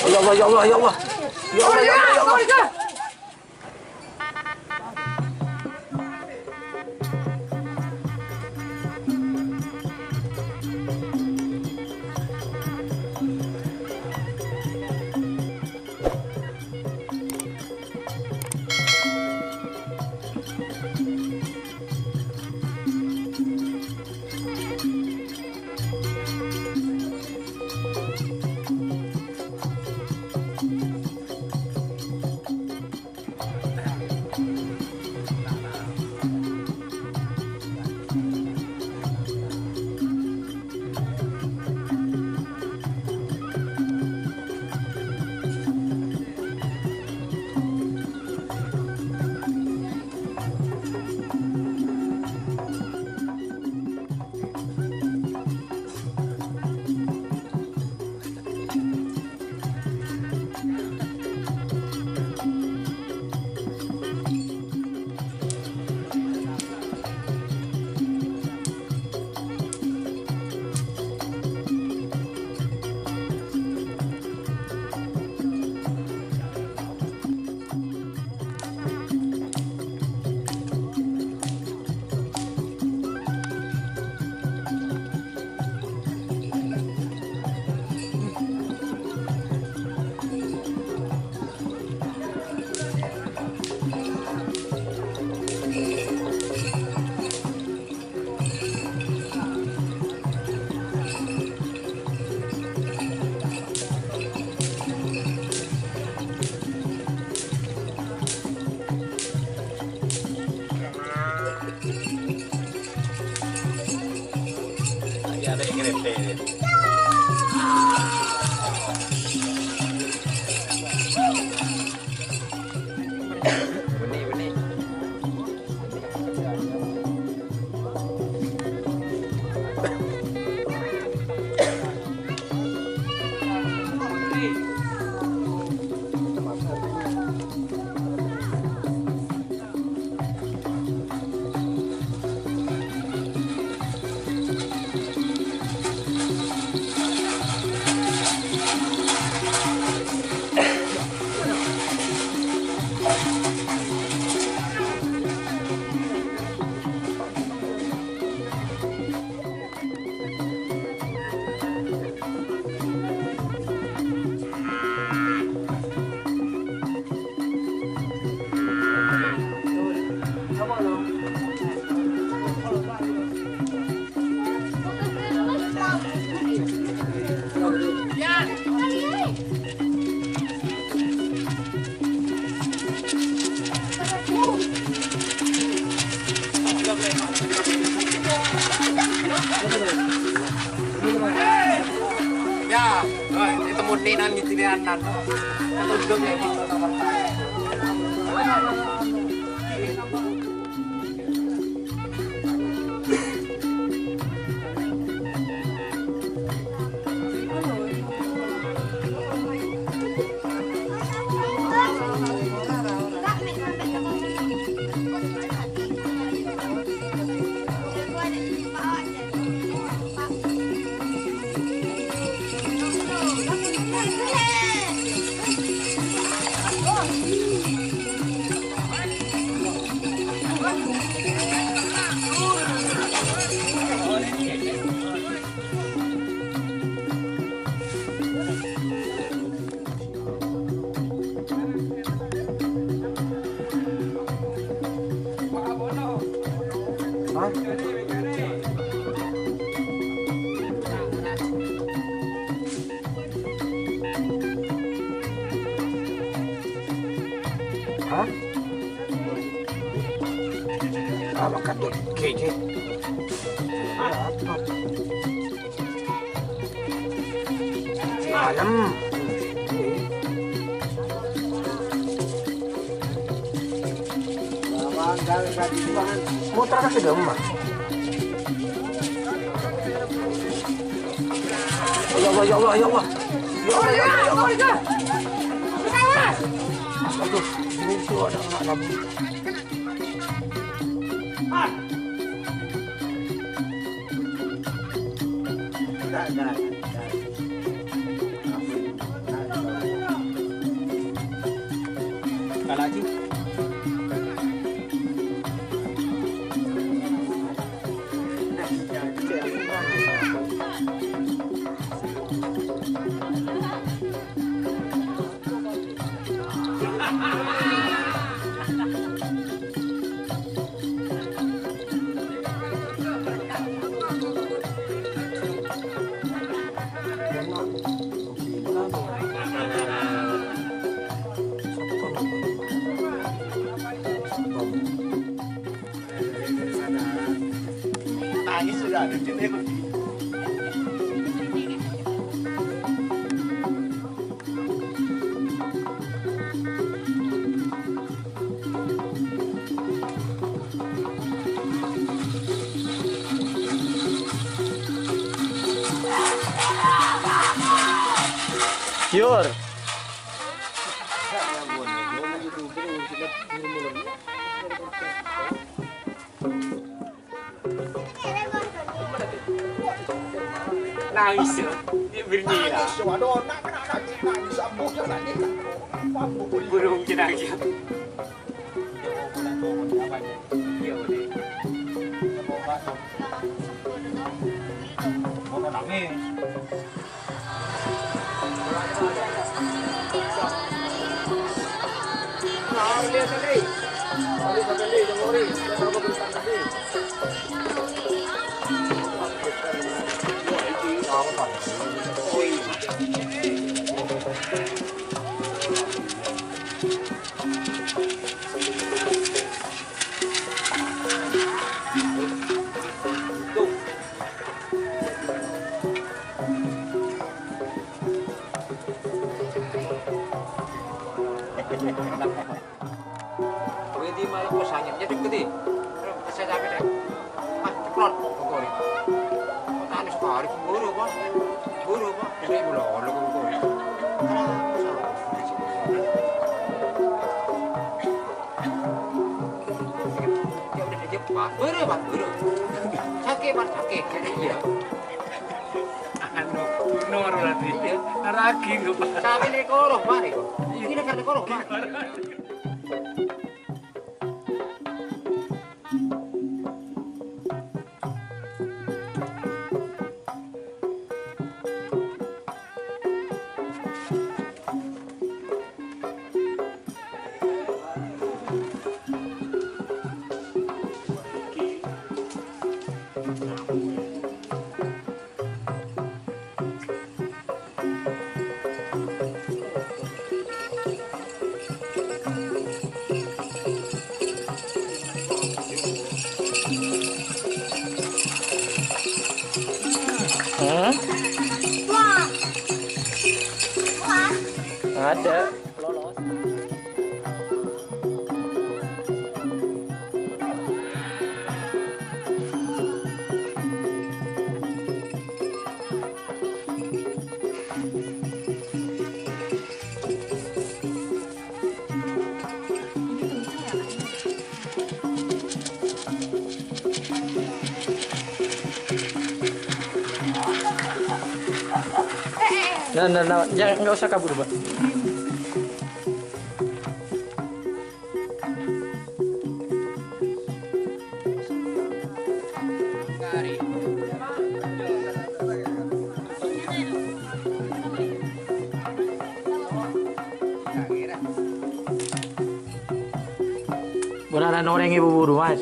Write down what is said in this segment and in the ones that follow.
Ya Allah, ya Allah, ya Allah. Ya Allah, ya Allah, ya Allah. Ya, ditemu ninan ngitirianan. Tunduk ya gitu sama. Hah? Ah, makan dulu. Oke. Ayam. Muter kasih gemar. Ya Allah, ya Allah, ya Allah. Ya Allah, ya Allah, ya Allah. Aduh, ini tuh ada anak kamu. Nangis sudah ada di sini. Yur. Nangis ya, dia bernila. Burung jenazah. Iya udah. Nah, lihat tadi. Tadi, jangan worry. Dia tahu kebetulan tadi. Pwede malam ko sa kanya. Jadi gede. Saya sabi deh. Ah, ceplot. Kukuri. Tani sekali. Buru apa? Buru apa? Jadi bulan lalu kukuri. Buru pak, buru. Sakit pak, sakit. Iya. Anu, nomor berarti. Naraki lu pak. Sabi ni koroh pak. Ini kan koroh pak. Ada. Lolos. Nah, jangan, nggak usah kabur, Pak. Bukan ada orang yang ibu buru, Mas.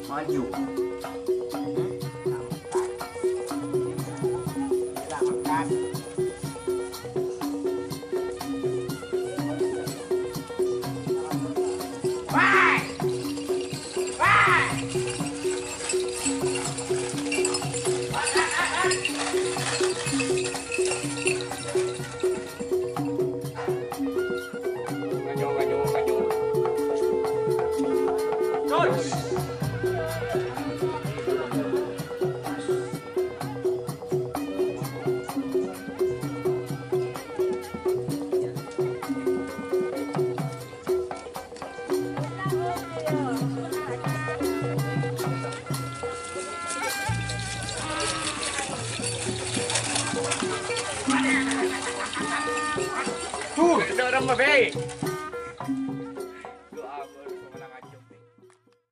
Maju. Maju. Ada orang mah, Be.